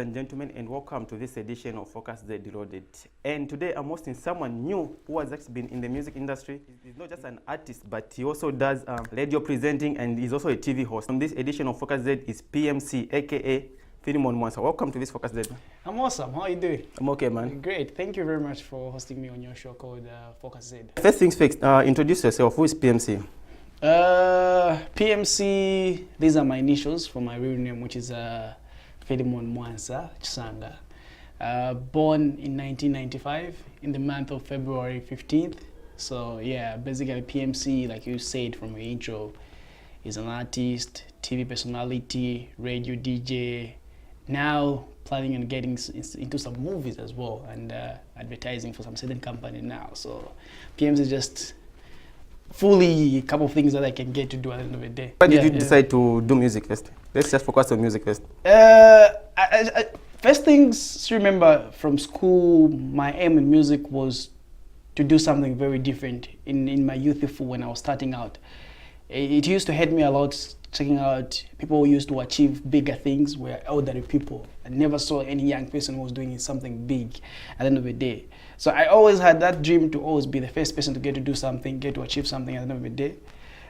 and gentlemen, and welcome to this edition of FocusZED Reloaded. And today I'm hosting someone new who has actually been in the music industry. He's not just an artist, but he also does radio presenting, and he's also a TV host. On this edition of FocusZED is P.M.C, aka Phillimon Mwansa. Welcome to this FocusZED. I'm awesome. How are you doing? I'm okay, man. Great. Thank you very much for hosting me on your show called FocusZED. First things first, introduce yourself. Who is P.M.C? P.M.C, these are my initials for my real name, which is Phillimon Mwansa, Chisanga. Born in 1995 in the month of February 15th. So yeah, basically P.M.C, like you said from your intro, is an artist, TV personality, radio DJ. Now planning on getting into some movies as well, and advertising for some certain company now. So P.M.C is just fully a couple of things that I can get to do at the end of the day. Why did you decide to do music first? Let's just focus on music first. First things to remember from school, my aim in music was to do something very different in my youthful when I was starting out. It used to hurt me a lot checking out people who used to achieve bigger things were elderly people. I never saw any young person who was doing something big at the end of the day. So I always had that dream to always be the first person to get to do something, get to achieve something at the end of the day.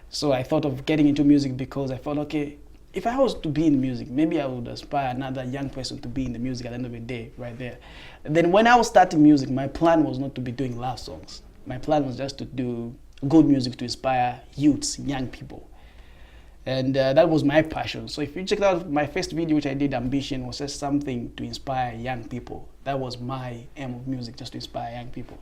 So I thought of getting into music because I thought, okay, if I was to be in music, maybe I would aspire another young person to be in the music at the end of the day, right there. And then when I was starting music, my plan was not to be doing love songs. My plan was just to do good music to inspire youths, young people. And that was my passion. So if you check out my first video, which I did, Ambition, was just something to inspire young people. That was my aim of music, just to inspire young people.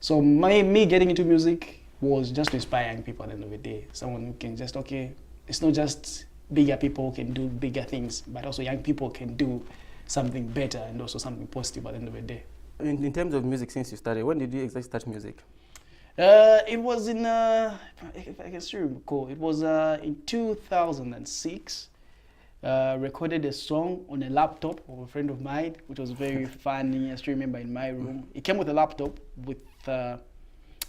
So me getting into music was just to inspire young people at the end of the day. Someone who can just, okay, it's not just bigger people who can do bigger things, but also young people can do something better and also something positive at the end of the day. In terms of music, since you started, when did you exactly start music? It was in, if I can still recall, it was in 2006. Recorded a song on a laptop of a friend of mine, which was very funny. I still remember in my room. It came with a laptop with a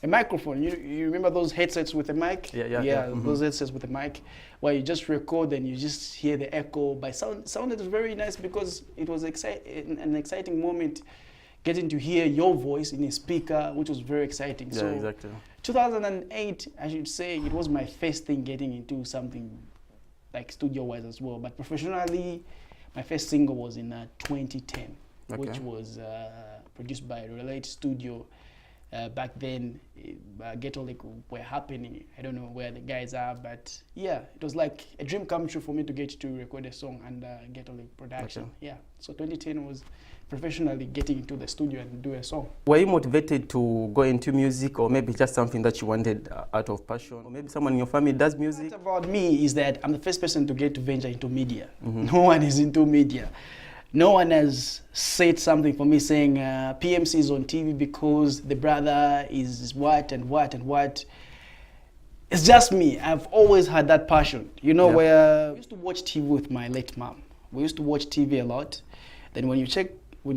microphone. You remember those headsets with a mic? Yeah. Those headsets with a mic, where you just record and you just hear the echo. By sounded very nice because it was an exciting moment, getting to hear your voice in a speaker, which was very exciting. Yeah, so exactly. 2008, I should say, it was my first thing getting into something like studio-wise as well. But professionally, my first single was in 2010, which was produced by Relate Studio. Back then, Ghetto Lake were happening. I don't know where the guys are, but yeah, it was like a dream come true for me to get to record a song under Ghetto Lake production. Okay. Yeah, so 2010 was professionally getting into the studio and do a song. Were you motivated to go into music, or maybe just something that you wanted out of passion? Or maybe someone in your family does music? What about me is that I'm the first person to get to venture into media. No one is into media. No one has said something for me saying P.M.C is on TV because the brother is what and what and what. It's just me. I've always had that passion. You know, where I used to watch TV with my late mom. We used to watch TV a lot. Then when you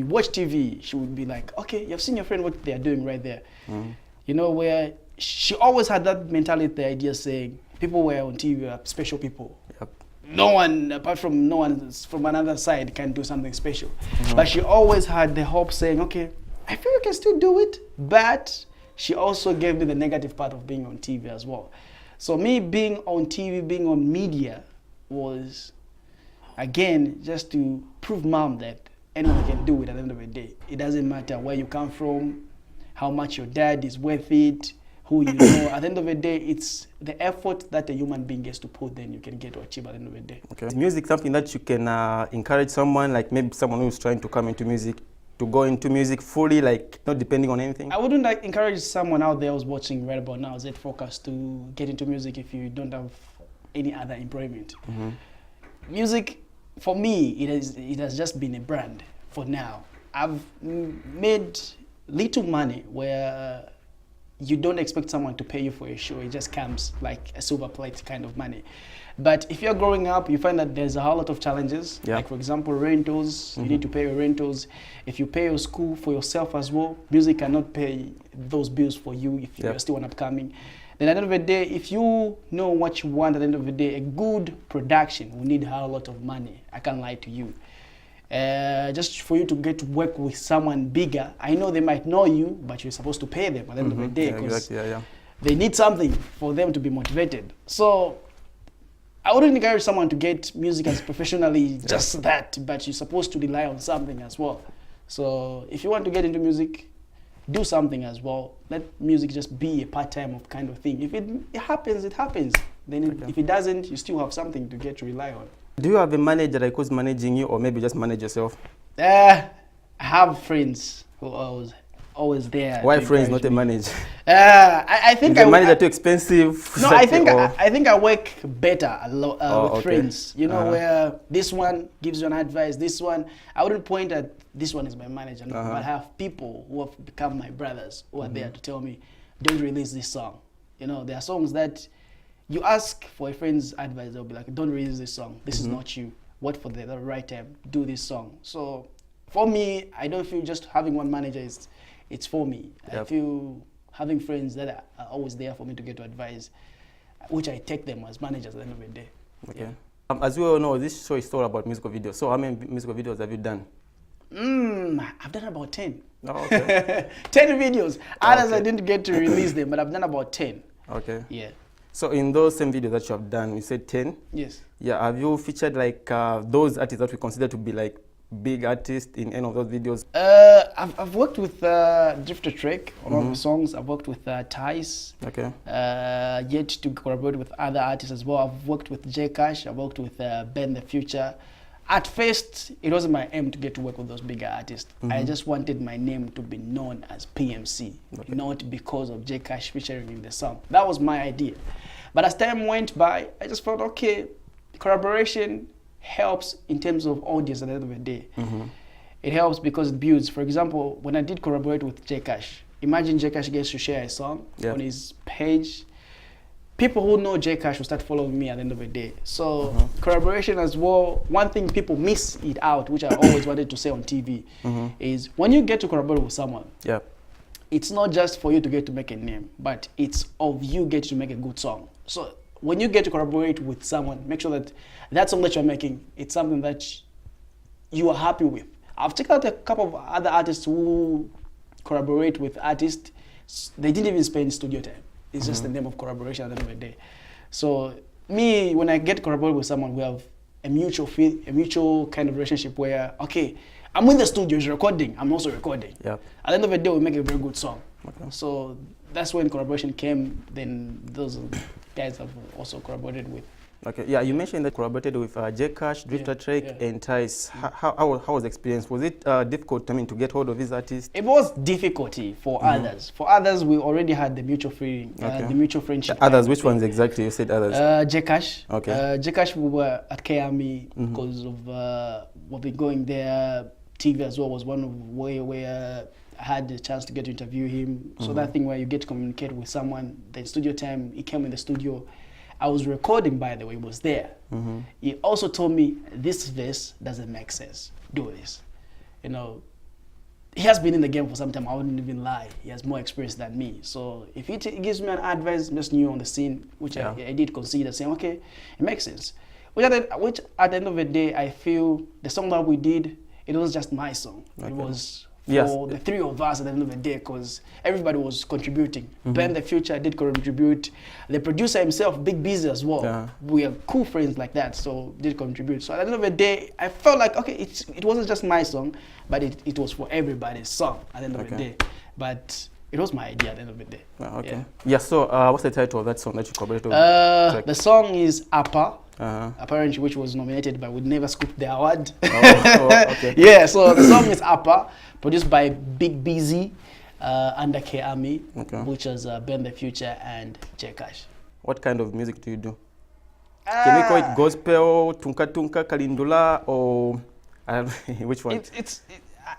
watch TV, she would be like, okay, you've seen your friend, what they're doing right there. You know, where she always had that mentality, the idea saying, people were on TV are special people. No one, apart from no one from another side, can do something special. But she always had the hope saying, okay, I feel you can still do it. But she also gave me the negative part of being on TV as well. So me being on TV, being on media was, again, just to prove mom that anyone can do it at the end of the day. It doesn't matter where you come from, how much your dad is worth it, who you know. At the end of the day, it's the effort that a human being gets to put, then you can get to achieve at the end of the day. Okay. Is music something that you can encourage someone, like maybe someone who's trying to come into music, to go into music fully, like not depending on anything? I wouldn't encourage someone out there who's watching right about now, Z Focus, to get into music if you don't have any other employment. Music, for me, it has just been a brand for now. I've made little money where you don't expect someone to pay you for a show. It just comes like a silver plate kind of money. But if you're growing up, you find that there's a whole lot of challenges. Like, for example, rentals. You need to pay your rentals. If you pay your school for yourself as well, music cannot pay those bills for you if you're still an upcoming. Then at the end of the day, if you know what you want, at the end of the day, a good production will need a whole lot of money. I can't lie to you. just for you to get to work with someone bigger. I know they might know you, but you're supposed to pay them at the end of the day, because they need something for them to be motivated. So I wouldn't encourage someone to get music as professionally just that, but you're supposed to rely on something as well. So if you want to get into music, do something as well. Let music just be a part-time of kind of thing. If it happens, it happens. Then if it doesn't, you still have something to get to rely on. Do you have a manager like who's managing you, or maybe just manage yourself? I have friends who are always there. Why friends, not a manager? I think is the manager too expensive? No, I think I work better with friends. You know, where this one gives you an advice. This one, I wouldn't point at this one is my manager. No, but I have people who have become my brothers who are there to tell me, don't release this song. You know, there are songs that you ask for a friend's advice, they'll be like, don't release this song. This is not you. Wait for the right time. Do this song. So for me, I don't feel just having one manager it's for me. I feel having friends that are always there for me to get to advise, which I take them as managers at the end of the day. Okay. As we all know, this show is all about musical videos. So how many musical videos have you done? I've done about 10. Oh, okay. 10 videos. Others I didn't get to release them, but I've done about 10. Okay. Yeah. So in those same videos that you have done, you said 10? Yes. Yeah, have you featured like those artists that we consider to be like big artists in any of those videos? I've worked with Drifter Trek on one of the songs. I've worked with Tice. Okay. Yet to collaborate with other artists as well. I've worked with J Cash. I've worked with Ben the Future. At first, it wasn't my aim to get to work with those bigger artists. I just wanted my name to be known as P.M.C, not because of J Cash featuring in the song. That was my idea. But as time went by, I just felt, okay, collaboration helps in terms of audience at the end of the day. It helps because it builds. For example, when I did collaborate with J Cash, imagine J Cash gets to share a song on his page. People who know J Cash will start following me at the end of the day. So collaboration as well. One thing people miss it out, which I always wanted to say on TV, is when you get to collaborate with someone, it's not just for you to get to make a name, but it's of you get to make a good song. So when you get to collaborate with someone, make sure that that song that you're making, it's something that you are happy with. I've checked out a couple of other artists who collaborate with artists. They didn't even spend studio time. It's just the name of collaboration at the end of the day. So me, when I get to collaborate with someone, we have a mutual kind of relationship where, okay, I'm in the studio, he's recording, I'm also recording. At the end of the day, we make a very good song. So that's when collaboration came. Then those guys have also collaborated with. Okay, yeah, you mentioned that collaborated with J Cash, Drifter Trek, and Tice. How was the experience? Was it difficult, to get hold of these artists? It was difficulty for others. For others, we already had the mutual the mutual friendship. Others, which ones exactly? You said others. J Cash. Okay. J Cash, we were at P.M.C because of what we going there. TV as well was one of where I had the chance to get to interview him. So that thing where you get to communicate with someone, then studio time, he came in the studio. I was recording, by the way, he was there. He also told me, this verse doesn't make sense, do this. You know, he has been in the game for some time, I wouldn't even lie. He has more experience than me. So if he gives me an advice, I'm just new on the scene, which I did consider, saying, okay, it makes sense. Which at the end of the day, I feel the song that we did, it was just my song. It was for the three of us at the end of the day, because everybody was contributing. Ben the Future did contribute. The producer himself, Big Busy as well. We are cool friends like that, so did contribute. So at the end of the day, I felt like, okay, it wasn't just my song, but it was for everybody's song at the end of the day. But it was my idea at the end of the day. Yeah, so what's the title of that song that you collaborated with? The song is Upper. Apparently, which was nominated but would never scoop the award. Yeah, so the song is Upper, produced by Big Busy under K.A.M.I, which is Ben the Future and J Cash. What kind of music do you do? Can we call it gospel, tunka tunka, kalindula, or which one?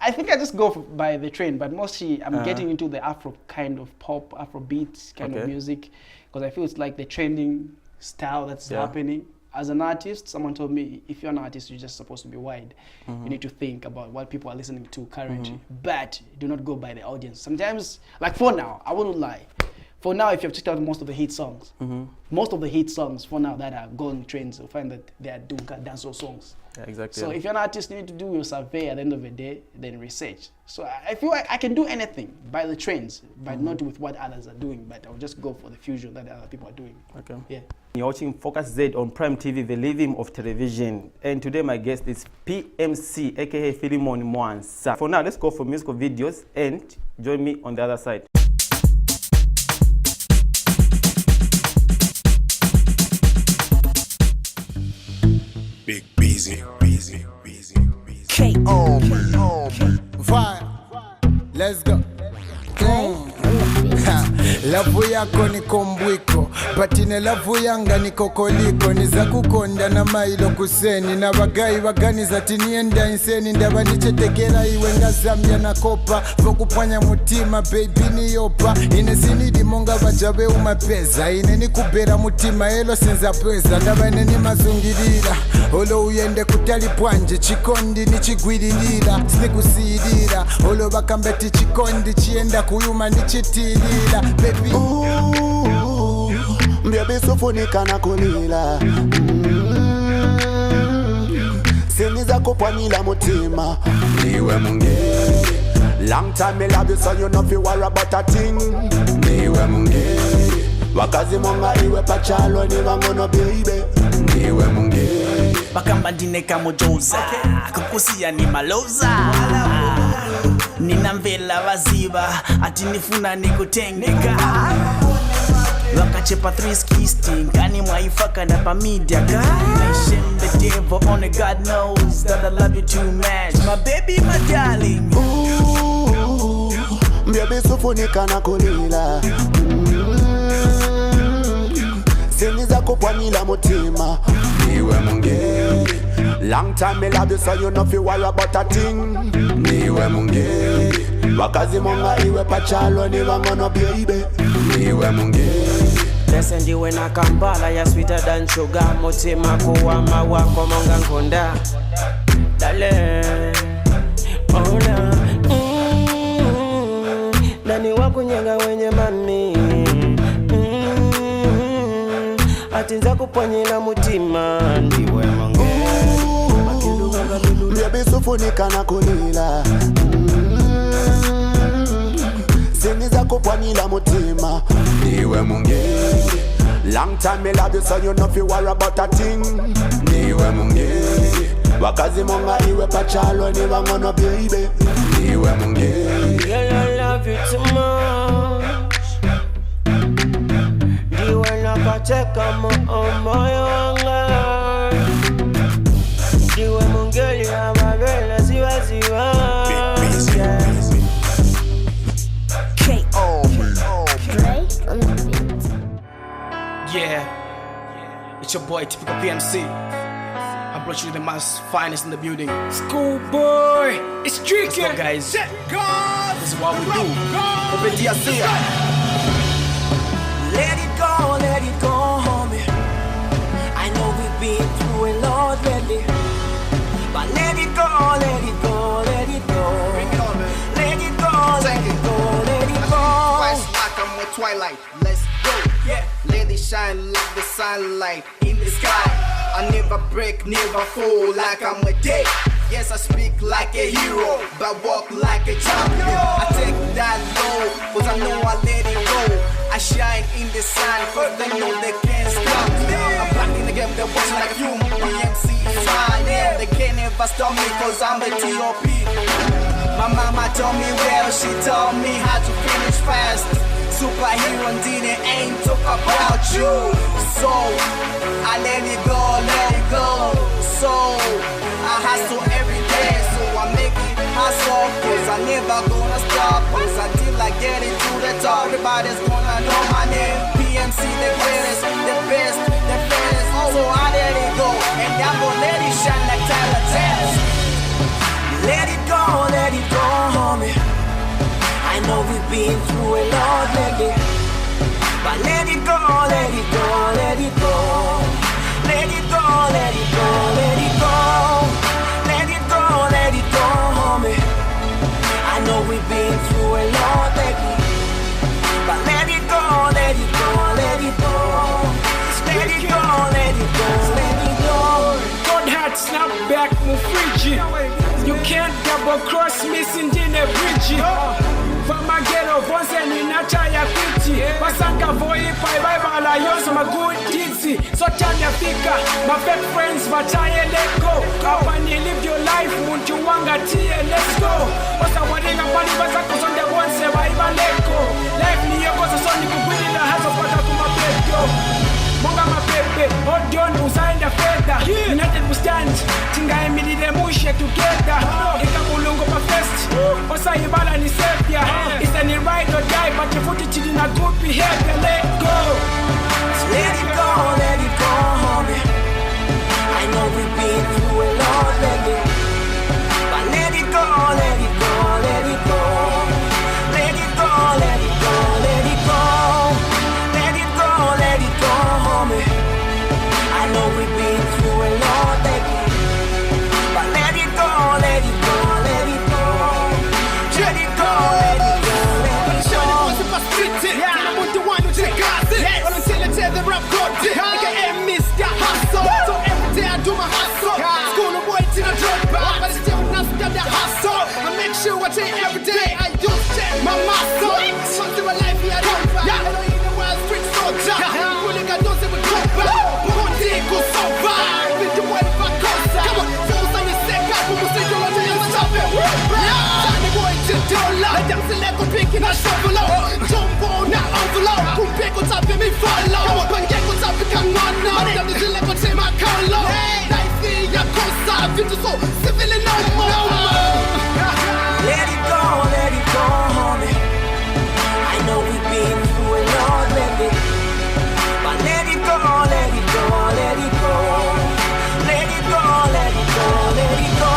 I think I just go by the trend, but mostly I'm getting into the Afro kind of pop, Afrobeat kind of music, because I feel it's like the trending style that's happening. As an artist, someone told me, if you're an artist, you're just supposed to be wide. You need to think about what people are listening to currently, but do not go by the audience. Sometimes, like for now, I wouldn't lie. For now, if you've checked out most of the hit songs, most of the hit songs for now that are going trends, you'll find that they are doing dancehall songs. Yeah, exactly. So if you're an artist, you need to do your survey at the end of the day, then research. So I feel like I can do anything by the trends, but not with what others are doing, but I'll just go for the fusion that other people are doing. Okay. Yeah. You're watching FocusZED on Prime TV, the rhythm of television. And today my guest is P.M.C, aka Phillimon Mwansa. For now, let's go for musical videos and join me on the other side. Big busy. K.O. Fire. Let's go. Lavu yako niko mbwiko, patine lavu yanga niko koliko. Niza kukonda na mailo kuseni, na bagayi baganiza tinienda inseni. Ndaba nichetekera iwe nga Zambia na kopa, vokupanya mutima baby niyopa. Ine sinidi monga bajabe umapeza, ine nikubera mutima elo sinza pweza. Ndaba ine ni mazungirira, olo uyende kutali pwanje, chikondi ni chigwiririra. Sinikusirira, olo bakambeti chikondi chienda kuyuma ni chitirira. Baby, Baby sofunika na kulila. Siniza kupwanila mutima. Niwe mungeli. Long time me love you, so you know fi worry about a thing. Niwe mungeli. Wakazi monga iwe pachalo ni wangono baby. Niwe mungeli. Bakamba dineka mojoza, kukusia ni maloza. Nina mvela waziba, ati nifuna nikutengeka. Wakachepa 3 skisting, kani mwaifaka na pamidia guy. Nation the devil, only God knows that I love you too much. My baby, my darling. Baby sofunika na kulila. Siniza kupwanila mutima. Niwe mungeli. Long time me love you, so you know fi worry about a thing. Niwe mungeli. Wakazi monga iwe pachalo ni wangono baby. Niwe mungeli. Listen, you when I Kampala, you're sweeter than sugar. Mutima kuwa mawako monga nkunda. Dale, oh na. Nani wakunyenga wenye mami. Atinza kuponyela mutima. Ndiwe mangeli. Baby sofunika na kulila. Siniza kupwanila mutima. Niwe mungeli. Long time me love you, so you know fi worry about a thing. Niwe mungeli. Wakazi monga iwe pachalo ni wangono baby. Niwe mungeli. Girl, I love you too much. Ndiwe nakacheka moyo wanga. Ndiwe mungeli ya mabela ziwa. K.O. Yeah, it's your boy, typical P.M.C. I brought you the most finest in the building. Schoolboy, it's tricky. Let's go, guys. This is what we do. Open DRC. Let it go, homie. I know we've been through a lot lately, but let it go, let it go, let it go. Bring it on, man. Let it go, let it go, let it go. Twice like I'm with Twilight. Let's go. Yeah. Let it shine like the sunlight in the sky. I never break, never fall like I'm a day. Yes, I speak like a hero, but walk like a champion. I take that low, cause I know I let it go. I shine in the sun, cause they know they can't stop me. I'm back in the game, they're watching like a few. P.M.C is my name. They can't ever stop me, cause I'm a T.O.P. My mama told me well, she told me how to finish fast. Superhero didn't ain't talk about you. So I let it go. So I hustle every day, so I make it hustle. Cause I never gonna stop, cause until I get it to the top, everybody's gonna know my name. P.M.C the greatest, the best, the fairest. So I let it go, and I'm gonna let it shine like Tyler Tales. Let it go, homie. I know we've been through a lot lately, but let it go, let it go, let it go. Let it go, let it go, let it go. Let it go, let it go, homie. I know we've been through a lot lately, but let it go, let it go, let it go. Let it go, let it go, let it go. God had snap back bridge. You can't double cross me in a bridge. Vama ghetto vonse ni nacha ya kiti. Pasanga voi pai bala yonso my good deeds. So tanya fika, my fake friends bachaye let go. Up and you live your life, muntu wanga tie, let's go. Osa wadenga pali basa kusonde once baiba let go. Life ni yoko so soni kubwini na hazo pata kumapeto. Monga mapepe, hold on, usaenda fedha. United we stand, tinga emilile mushe together. Ika mulungo pa fest, osa ibala ni sepia. It's any ride or die, but your footage in a good behavior. Let go. Let it go, homie. I know we've been through a lot lately, but let it go, let it go, let it go. Let it go, let it go, let it go. Let it go, let it go, homie. I know we've been through a lot lately, but let it go, let it go, let it go. Let it go, let it go, let it go. I want the one who take us in. On until I tell the rap god dick. AKA Mr. Hustle. So every day I do my hustle. School of boy till I drop by, but it's still not stop the hustle. I make sure I take every day. I use check my muscle. Once in my life, I don't buy. I don't even wild street soldier. I'm really got those that would go back. One day go so far. With the way back closer. Come on, fools on the second. People say you're on the top and Johnny boy to dollar. I dance like a pink in a shovel. Jumbo na envelope. Kumpeko tape me follow. Come on, pangeko tape kangana. I'm the like a tema color. Life is a cosa. Fito so civil no more. Let it go, homie. I know we've been through a lot lately, but let it go, let it go, let it go. Let it go, let it go, let it go.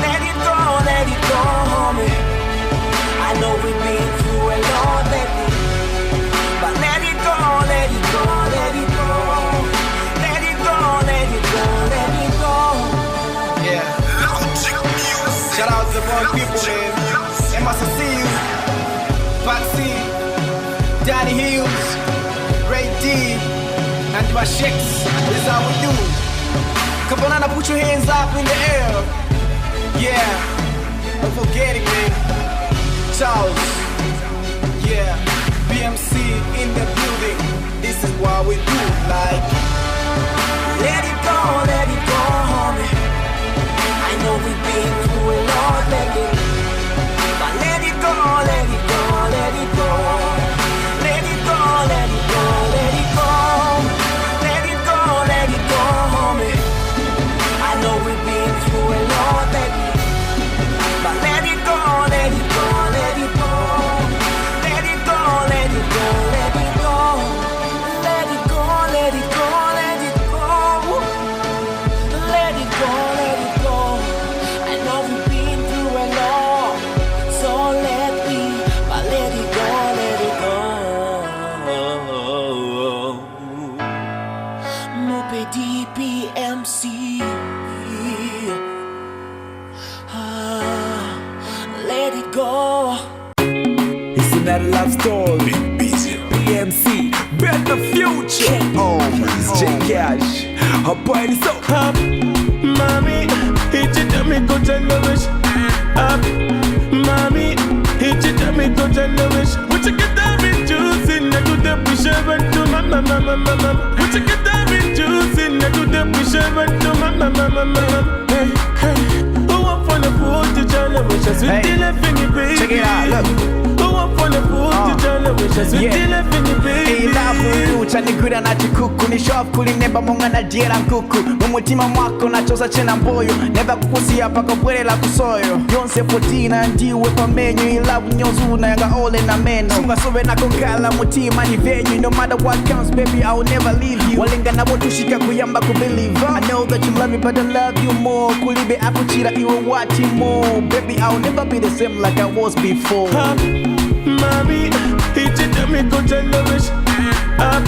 Let it go, let it go, homie. I know we've been through a lot lately, but let it go, let it go, let it go. Let it go, let it go, let it go. Yeah. Shout out to the born people, man. MSC, Patsy, Danny Hills, Ray D, and my shakes. This is how we do. Come on, Anna, put your hands up in the air. Yeah, don't forget it, man. Charles, yeah, P.M.C. in the building. This is what we do, like. Let it go, homie. I know we've been through a lot lately, but let it go, let it go, let it go. Let it go, let it go, let it go. Let it go, let it go, homie. I know we've been through a lot lately, but let it go, let it go, let it go. Let it go, let it go, let it go. Let it go, let it go, let it go. Let it go, let it go. I know we've been through a lot, so let me, but let it go, let it go. Mope P.M.C. Let it go. It's another love story. P.M.C. Better future. Oh, it's J Cash. Her boy is so up. Mommy, hit it and me go generation. Up, mommy, hit it and me go generation. What you get that with juice in the good appreciation to mama. What you get that with juice in the good appreciation to mama. Hey, hey. Who up on the food to generation? Sweet dealing baby. Check it out, look. chanigura na chikuku ni shop kulineba monga na jera nkuku mumutima mwako na choza chena mboyo neba kukusia paka bwele la kusoyo yonse 14 ndiwe pamenyo ila unyozu na yanga ole na meno sunga sobe na konkala mutima ni venue no matter what comes baby I will never leave you walenga na botu shika kuyamba kubelieve I know that you love me but I love you more kulibe akuchira iwe wati more baby I will never be the same like I was before. Mommy, hit it and me go generation. Up,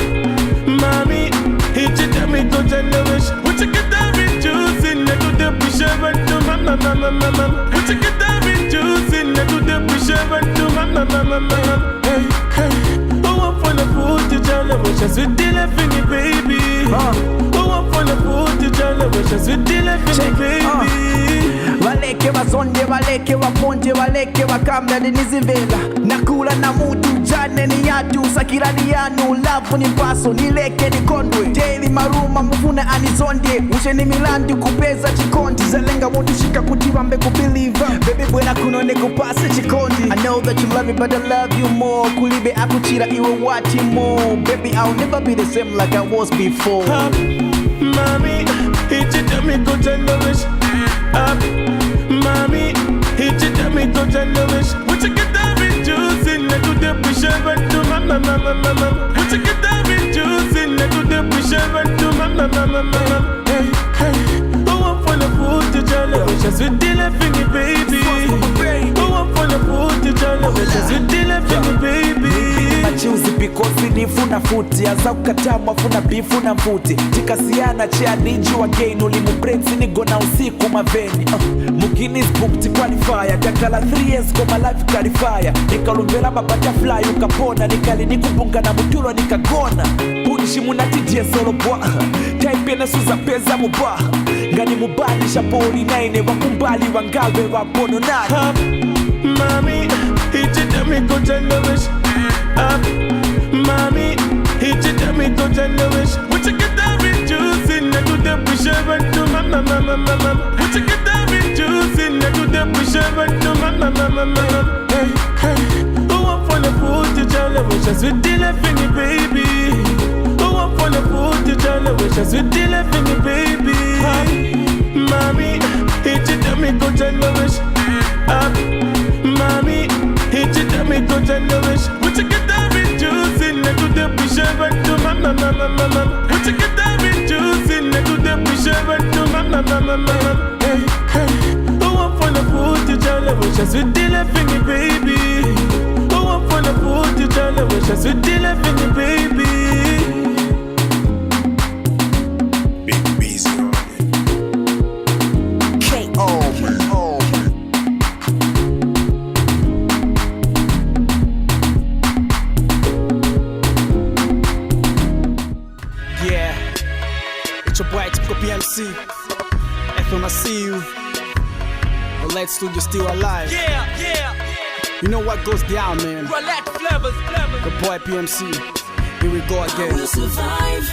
mommy, hit it and me go generation. What you get that with juice in the good appreciation to mama. What you get that with juice in the good appreciation to mama. Hey, hey. Who up on the food to generation? Sweet dealing baby. Who up on the food to generation? Sweet dealing baby. baleke waponje baleke wakamya dinizimvela nakula na mutu jane ni yatu sakirani yanu lavu ni paso nileke ni kondwe daily maruma mufuna anizonde ushe ni milandi kupeza chikondi zalenga mutu shika kutiba mbe kubelieve baby bwena kunone kupase chikondi I know that you love me but I love you more kulibe akuchira iwe wati more baby I'll never be the same like I was before Mommy, hit it to me, go generous. Up, mommy, hit it to me, go generous. What you get that with juice in the good push but to mama. What you get that with juice in the good push but to mama. Hey, who want for the food to generous? With the left in the baby. Who want for the food to generous? With the left in the baby. Machuzi pikosi nifuna futi aza ukatama funa bifu na mfuti tikasiana chia niji wa gain ulimubrexi nigona usiku maveni Mugini's booked qualifier takala 3 years kwa my life qualifier nikalumvela mabutterfly ukapona nikali nikubunga na mutulo nikagona unishimu natijie solo bwa taipena suza peza mubwa ngani mubali shapori naine wakumbali wangawe wapono na Mommy, hit it to me, go generous. Up, mommy, hit it to me, go generous. What you get that with juice in the good push but to mama. What you get that with juice in the good push but to mama. Hey, who want for the food to generous? With the left in the baby. Who want for the food to generous? With the left in the baby. Mommy, hit it to me, go generous. Up, mommy, hit it to me, go generous. What you get that with juice in the good push but to mama. What you get that with juice in the good push but to mama. Hey, who want for the food to generous? With the left in the baby. Who want for the food to generous? With the left in the baby. Big busy on it. K.O. It's your boy, typical P.M.C. FM, I see you. The Light Studio still alive. Yeah. You know what goes down, man. Roulette flavors. The boy P.M.C. Here we go again. I will survive,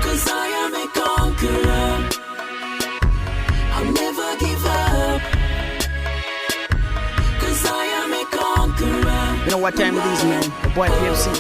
'cause I am a conqueror. I'll never give up, 'cause I am a conqueror. You know what time it is, man. The boy P.M.C.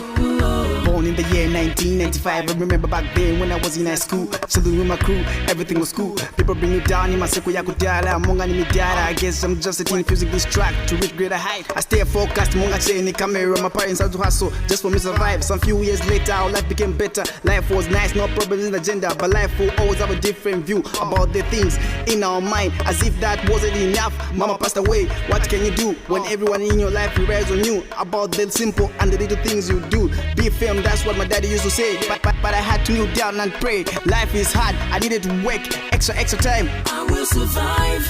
Born in the year 1995. I remember back then when I was in high school, chilling with my crew, everything was cool. People bring me down in my siku ya kudala, monga ni midara. I guess I'm just a teen fusing this track to reach greater height. I stay focused, monga chain camera. My parents had to hustle just for me to survive. Some few years later, our life became better. Life was nice, no problems in the agenda, but life will always have a different view about the things in our mind. As if that wasn't enough, mama passed away. What can you do when everyone in your life relies on you? About the simple and the little things you do. Be firm, that's what my daddy used to say. But I had to kneel down and pray. Life is hard, I needed to work extra time. I will survive,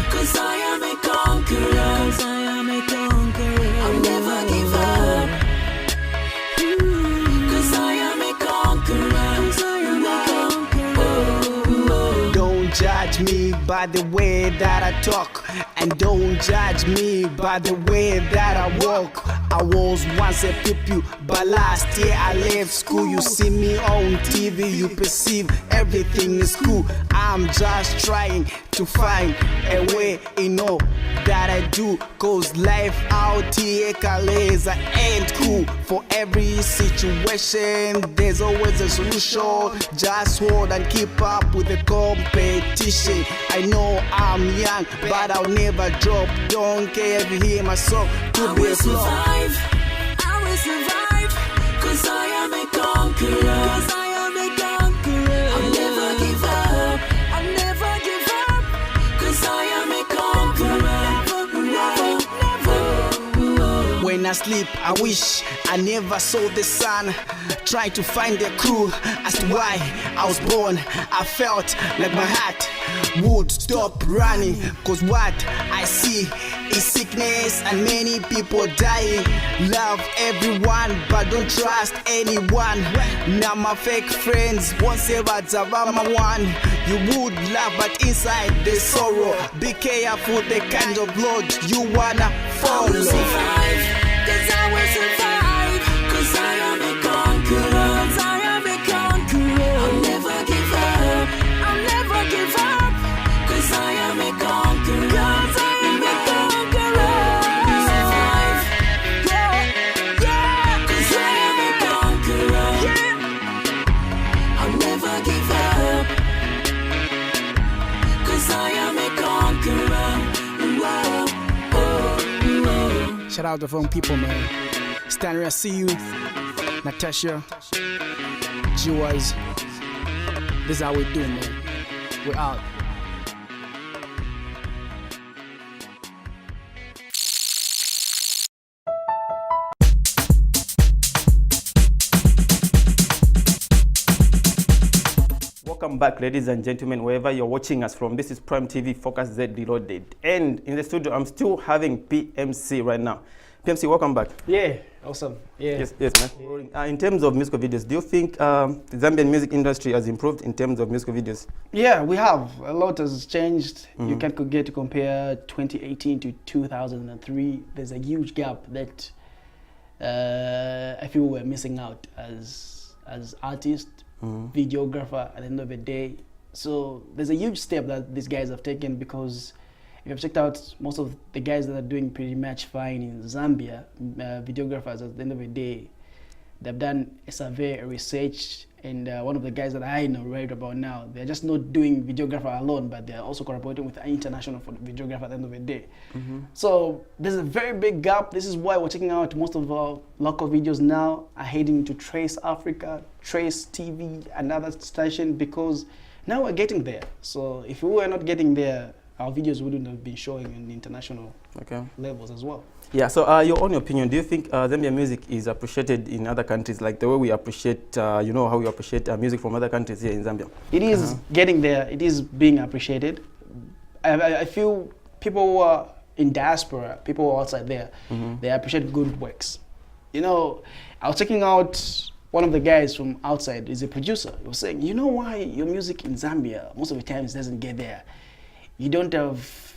'cause I am a conqueror. I'll never give up, 'cause I am a conqueror. Don't judge me by the way that I talk, and don't judge me by the way that I walk. I was once a pupil, but last year I left school. You see me on TV, you perceive everything is cool. I'm just trying to find a way in all that I do, 'cause life out here kaleza ain't cool. For every situation there's always a solution. Just hold and keep up with the competition. I know I'm young, but I'll never drop. Don't care if you hear my song to be a flop. I will survive, 'cause I am a conqueror. I'll never give up, 'cause I am a conqueror. When I sleep, I wish I never saw the sun. Trying to find the clue as to why I was born. I felt like my heart would stop running. Cause what I see is sickness and many people dying. Love everyone but don't trust anyone. Now my fake friends won't say what's about my one. You would laugh but inside there's sorrow. Be careful the kind of road you wanna follow. I will survive, cause I will survive. Cause I am a conqueror. Cause I am a conqueror. I'll never give up. I'll never give up. Cause I am a conqueror. Cause I am a conqueror. I'll survive. Yeah, yeah. Cause I am a conqueror. Yeah. I'll never give up. Cause I am a conqueror. Whoa. Shout out to the wrong people, man. Stanley, I see you. Natasha, G-Wise. This is how we do, man. We're out. Welcome back, ladies and gentlemen, wherever you're watching us from. This is Prime TV FocusZED Reloaded. And in the studio, I'm still having P.M.C right now. P.M.C, welcome back. Yeah, awesome. Yeah. Yes, man. In terms of musical videos, do you think the Zambian music industry has improved in terms of musical videos? Yeah, we have. A lot has changed. You can't get to compare 2018 to 2003. There's a huge gap that I feel we're missing out as artists, videographer at the end of the day. So there's a huge step that these guys have taken, because if you've checked out most of the guys that are doing pretty much fine in Zambia, videographers at the end of the day, they've done a survey, a research, and one of the guys that I know right about now, they're just not doing videographer alone, but they're also collaborating with an international videographer at the end of the day. So there's a very big gap. This is why we're checking out most of our local videos now are heading to Trace Africa, Trace TV, another station, because now we're getting there. So if we were not getting there, our videos wouldn't have been showing in international levels as well. Yeah, so your own opinion, do you think Zambian music is appreciated in other countries, like the way we appreciate, you know, how we appreciate music from other countries here in Zambia? It is getting there. It is being appreciated. I feel people who are in diaspora, people who are outside there, they appreciate good works. You know, I was checking out one of the guys from outside, is a producer. He was saying, you know why your music in Zambia most of the times doesn't get there? You don't have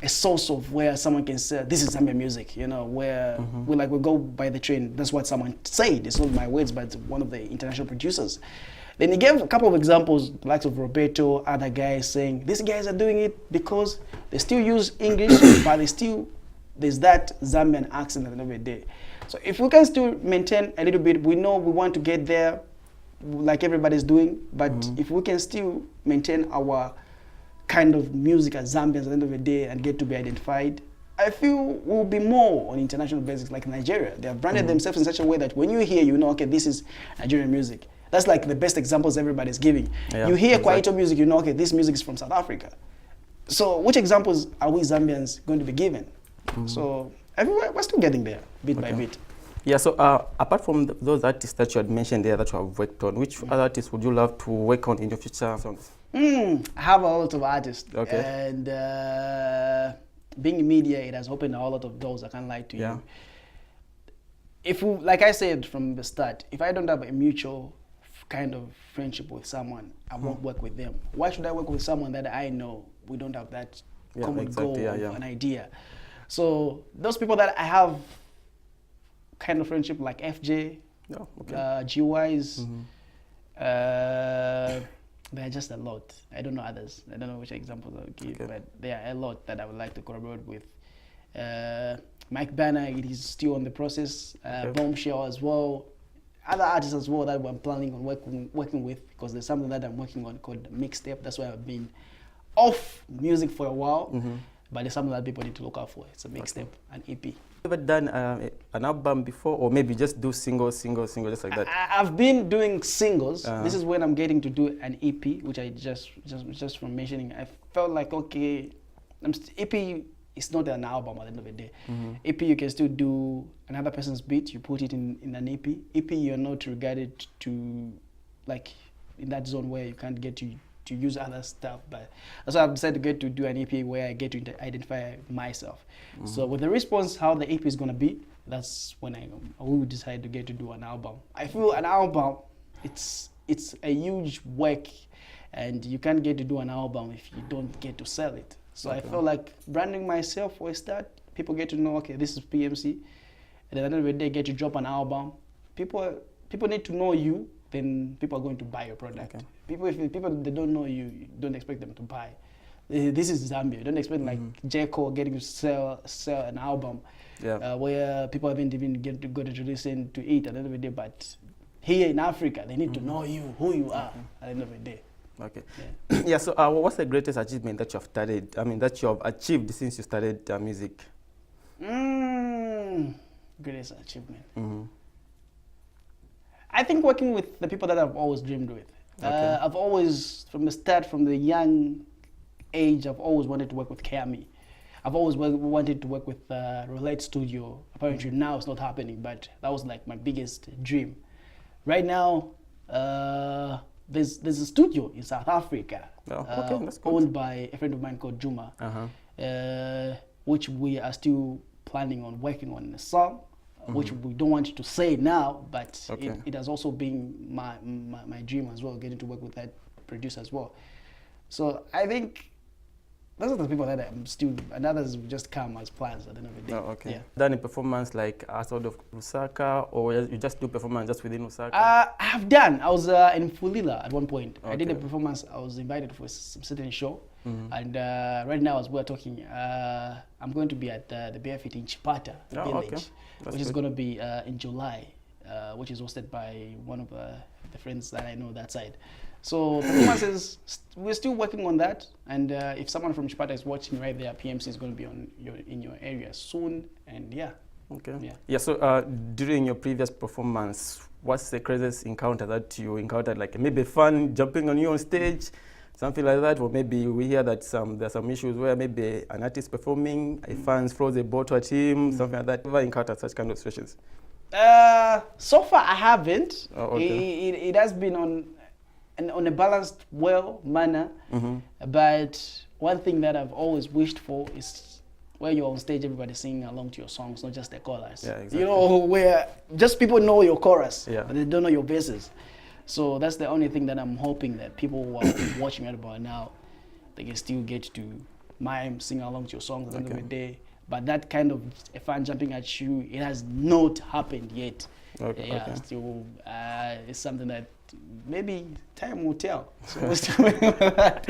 a source of where someone can say, this is Zambian music, you know, where we go by the train. That's what someone said. It's not my words, but it's one of the international producers. Then he gave a couple of examples, the likes of Roberto, other guys saying, these guys are doing it because they still use English, but there's that Zambian accent at the end of the day. So if we can still maintain a little bit, we know we want to get there like everybody's doing, but if we can still maintain our kind of music as Zambians at the end of the day and get to be identified, I feel we'll be more on international basis like Nigeria. They have branded themselves in such a way that when you hear, you know, okay, this is Nigerian music. That's like the best examples everybody's giving. Yeah, you hear Kwaito music, you know, okay, this music is from South Africa. So which examples are we Zambians going to be given? So everywhere, we're still getting there, bit by bit. Yeah, so apart from those artists that you had mentioned there that you have worked on, which other artists would you love to work on in your future songs? I have a lot of artists, and being in media, it has opened a whole lot of doors. I can't lie to you. If we, like I said from the start, if I don't have a mutual kind of friendship with someone, I won't work with them. Why should I work with someone that I know we don't have that common goal of an idea? So those people that I have kind of friendship, like FJ, G-Wise, there are just a lot. I don't know others. I don't know which examples I would give, but there are a lot that I would like to collaborate with. Mike Banner, it is still on the process. Bombshell as well. Other artists as well that I'm planning on working with, because there's something that I'm working on called Mixtape. That's why I've been off music for a while, but there's something that people need to look out for. It's a mixtape, an EP. Ever done an album before, or maybe just do singles, just like that? I've been doing singles. This is when I'm getting to do an EP, which I just from mentioning, I felt like, okay, EP is not an album at the end of the day. EP, you can still do another person's beat, you put it in an EP. EP, you're not regarded to, like, in that zone where you can't get to use other stuff. But that's why I've decided to do an EP where I get to identify myself. So with the response, how the EP is gonna be, that's when I will decide to get to do an album. I feel an album, it's a huge work, and you can't get to do an album if you don't get to sell it. So I feel like branding myself for a start, people get to know, okay, this is PMC, and then at the end of the day, get to drop an album. People need to know you, then people are going to buy your product. If people they don't know you, you don't expect them to buy. This is Zambia. You don't expect like J. Cole getting to sell an album where people haven't even got to listen to it at the end of the day. But here in Africa, they need to know you, who you are at the end of the day. Okay. Yeah. So, what's the greatest achievement that you have started? I mean, that you have achieved since you started music? Greatest achievement. I think working with the people that I've always dreamed with. I've always, from the start, from the young age, I've always wanted to work with P.M.C. I've always wanted to work with Relate Studio. Apparently now it's not happening, but that was like my biggest dream. Right now, there's a studio in South Africa owned by a friend of mine called Juma, which we are still planning on working on a song, which we don't want to say now, but it has also been my dream as well, getting to work with that producer as well. So I think those are the people that I'm still, and others will just come as plans at the end of the day. Yeah. Done a performance like outside of Lusaka, or you just do performance just within Lusaka? I have done. I was in Fulila at one point. I did a performance. I was invited for some certain show, and right now as we're talking, I'm going to be at the Bear Fit in Chipata village, which is going to be in July, which is hosted by one of the friends that I know that side. So performances, we're still working on that, and if someone from Chipata is watching right there, P.M.C. is going to be in your area soon, and So during your previous performance, what's the craziest encounter that you encountered? Like maybe fun jumping on you on stage, something like that, or maybe we hear that there's some issues where maybe an artist performing, a fans throws a ball to a team, something like that. Ever encountered such kind of situations? So far I haven't. It has been on a balanced, manner. But one thing that I've always wished for is where you're on stage, everybody singing along to your songs, not just the chorus. You know, where just people know your chorus, but they don't know your verses. So that's the only thing that I'm hoping that people who are watching right about now, they can still get to mime, sing along to your songs at the end of the day. But that kind of a fan jumping at you, it has not happened yet. Still, it's something that maybe time will tell. So we're still waiting for that.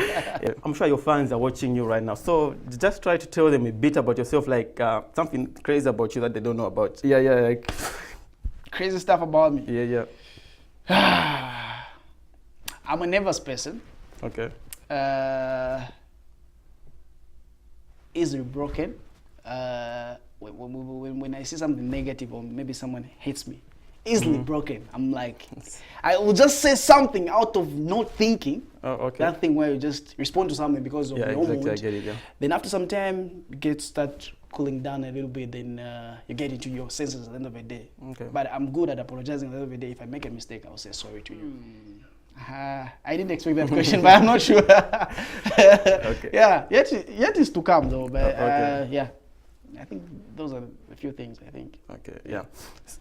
I'm sure your fans are watching you right now. So just try to tell them a bit about yourself, like something crazy about you that they don't know about. Like crazy stuff about me. I'm a nervous person. Easily broken. When I see something negative or maybe someone hates me, easily broken. I'm like, I will just say something out of not thinking. That thing where you just respond to something because of your mood. I get it, Then after some time, you start cooling down a little bit. Then you get into your senses at the end of the day. But I'm good at apologizing at the end of the day. If I make a mistake, I'll say sorry to you. I didn't expect that question, but I'm not sure. Yet is to come though. But I think those are a few things, I think.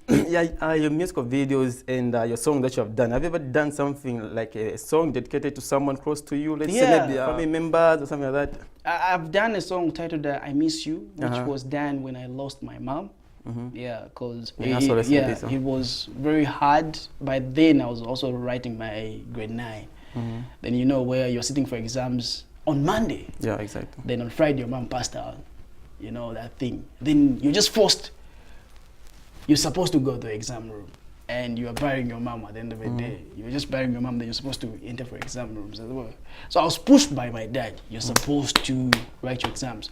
Your musical videos and your song that you have done. Have you ever done something like a song dedicated to someone close to you? Let's say maybe family members or something like that. I've done a song titled I Miss You, which was done when I lost my mom. Because it was very hard. By then, I was also writing my grade 9. Then you know where you're sitting for exams on Monday. Then on Friday, your mom passed out. You know, that thing. Then you're just forced. You're supposed to go to the exam room. And you are burying your mom at the end of the day. You're just burying your mom, then you're supposed to enter for exam rooms as well. So I was pushed by my dad. You're supposed to write your exams.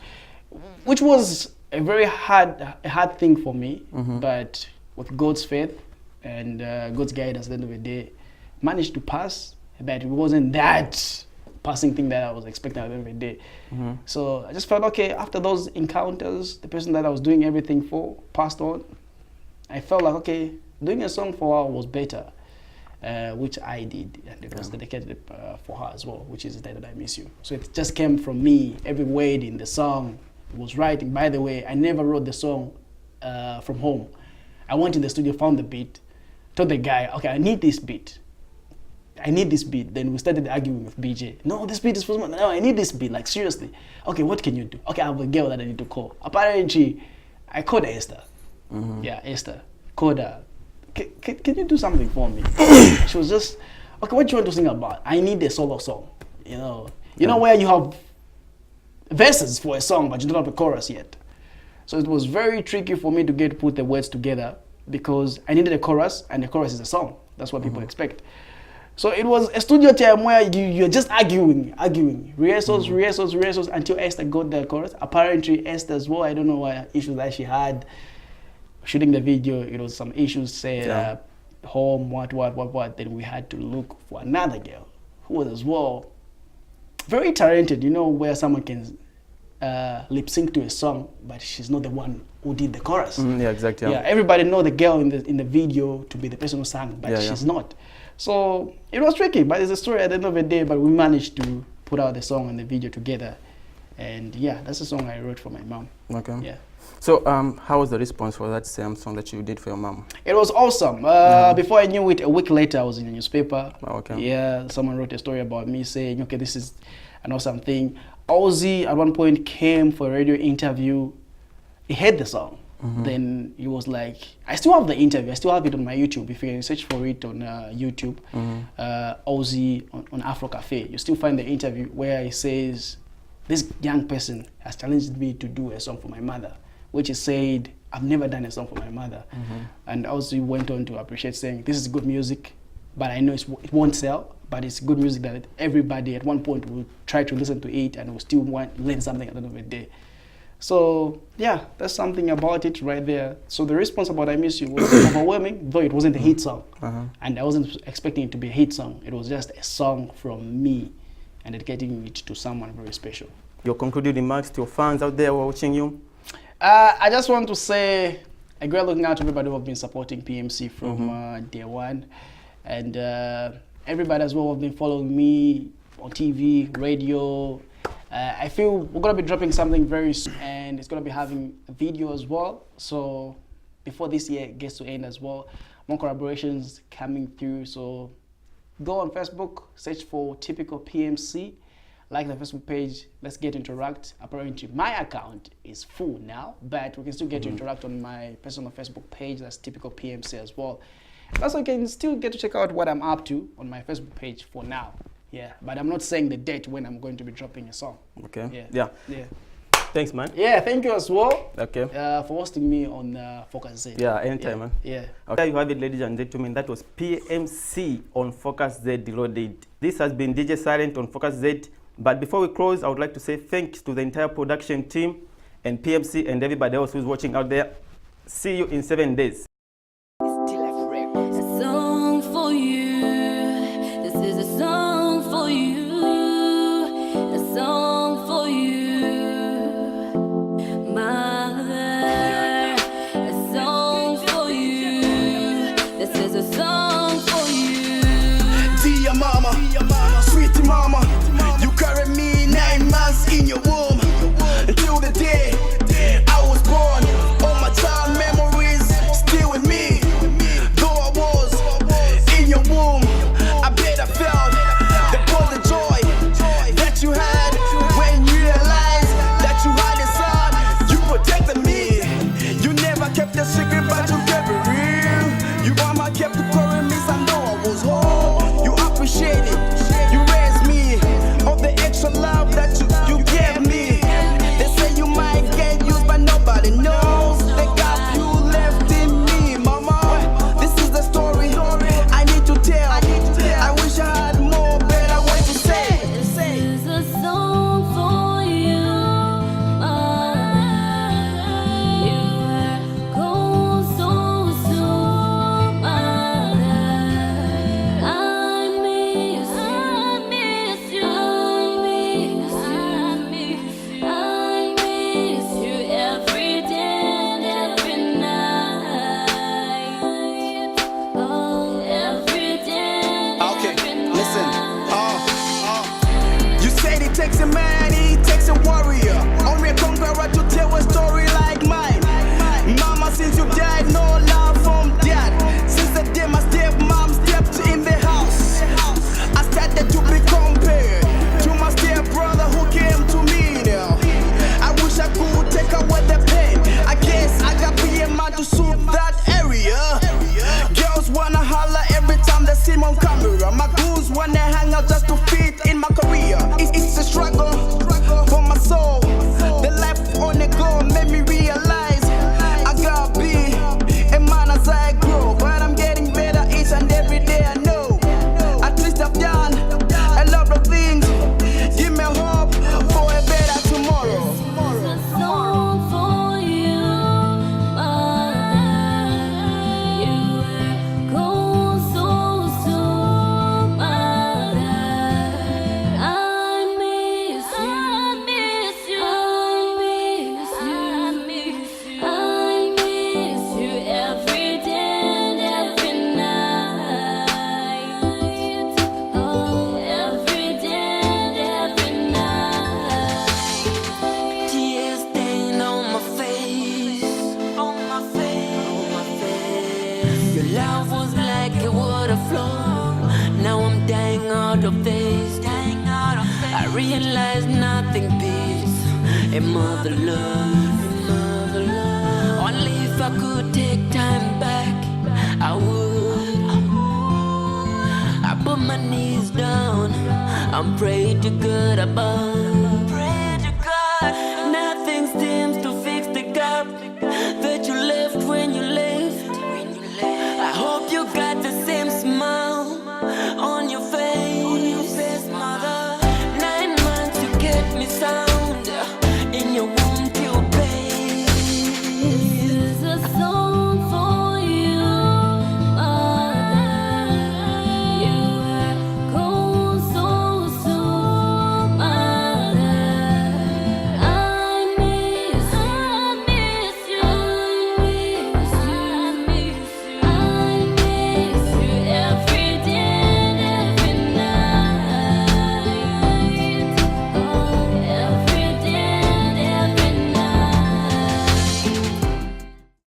Which was a very hard thing for me. But with God's faith and God's guidance at the end of the day, managed to pass. But it wasn't that passing thing that I was expecting at the end of the day. So I just felt, okay, after those encounters, the person that I was doing everything for passed on. I felt like, okay, doing a song for her was better. which I did, and it was dedicated for her as well, which is The Day That I Miss You. So it just came from me. Every word in the song was writing. By the way, I never wrote the song from home. I went in the studio, found the beat, told the guy, okay, I need this beat. Then we started arguing with BJ. No, this beat is for no, I need this beat, like seriously. Okay, what can you do? Okay, I have a girl that I need to call. Apparently, I called Esther. Yeah, Esther. Called her. Can you do something for me? She was just, okay, what do you want to sing about? I need a solo song. You know where you have verses for a song, but you don't have a chorus yet. So it was very tricky for me to put the words together because I needed a chorus, and the chorus is a song. That's what people expect. So it was a studio time where you're just arguing, rehearsals until Esther got the chorus. Apparently Esther as well, I don't know what issues that she had shooting the video. It was some issues, say home, what. Then we had to look for another girl who was as well very talented, where someone can lip sync to a song, but she's not the one who did the chorus. Yeah, exactly. Yeah, everybody know the girl in the video to be the person who sang, but she's not. So it was tricky, but it's a story at the end of the day. But we managed to put out the song and the video together, and yeah, that's the song I wrote for my mom. Okay. Yeah. So how was the response for that same song that you did for your mom? It was awesome. Before I knew it, a week later, I was in a newspaper. Okay. Yeah, someone wrote a story about me saying, okay, this is an awesome thing. Ozzy at one point came for a radio interview. He heard the song. Then he was like, I still have the interview. I still have it on my YouTube. If you can search for it on YouTube, Ozzy on Afro Cafe, you still find the interview where he says, this young person has challenged me to do a song for my mother, which he said, I've never done a song for my mother. And Ozzy went on to appreciate, saying, this is good music, but I know it won't sell, but it's good music that everybody at one point will try to listen to it and will still want to learn something at the end of the day. So yeah, that's something about it right there. So the response about I Miss You was overwhelming, though it wasn't a hit song. And I wasn't expecting it to be a hit song. It was just a song from me and dedicating it to someone very special. Your concluding remarks to your fans out there who are watching you? I just want to say a great looking out to everybody who have been supporting P.M.C. from day one. And everybody as well who have been following me on TV, radio. I feel we're going to be dropping something very soon, and it's going to be having a video as well. So before this year gets to end as well, more collaborations coming through. So go on Facebook, search for Typical P.M.C. Like the Facebook page, let's get to interact. Apparently my account is full now, but we can still get to interact on my personal Facebook page, that's Typical P.M.C. as well. Also, you can still get to check out what I'm up to on my Facebook page for now. Yeah, but I'm not saying the date when I'm going to be dropping a song. Okay. Yeah. Thanks, man. Yeah, thank you as well. Okay. For hosting me on FocusZED. Yeah, anytime, man. Yeah. Okay, you have it, ladies and gentlemen. That was P.M.C. on FocusZED Reloaded. This has been DJ Silent on FocusZED. But before we close, I would like to say thanks to the entire production team and P.M.C. and everybody else who's watching out there. See you in 7 days. A song for you. This is a song for you. A song for you, mother. A song for you. This is a song for you. Dear mama, sweet mama, you carried me 9 months in your womb until the day I was born. All my child memories still realize nothing beats a mother love. Only if I could take time back, I would. I put my knees down and pray to God above.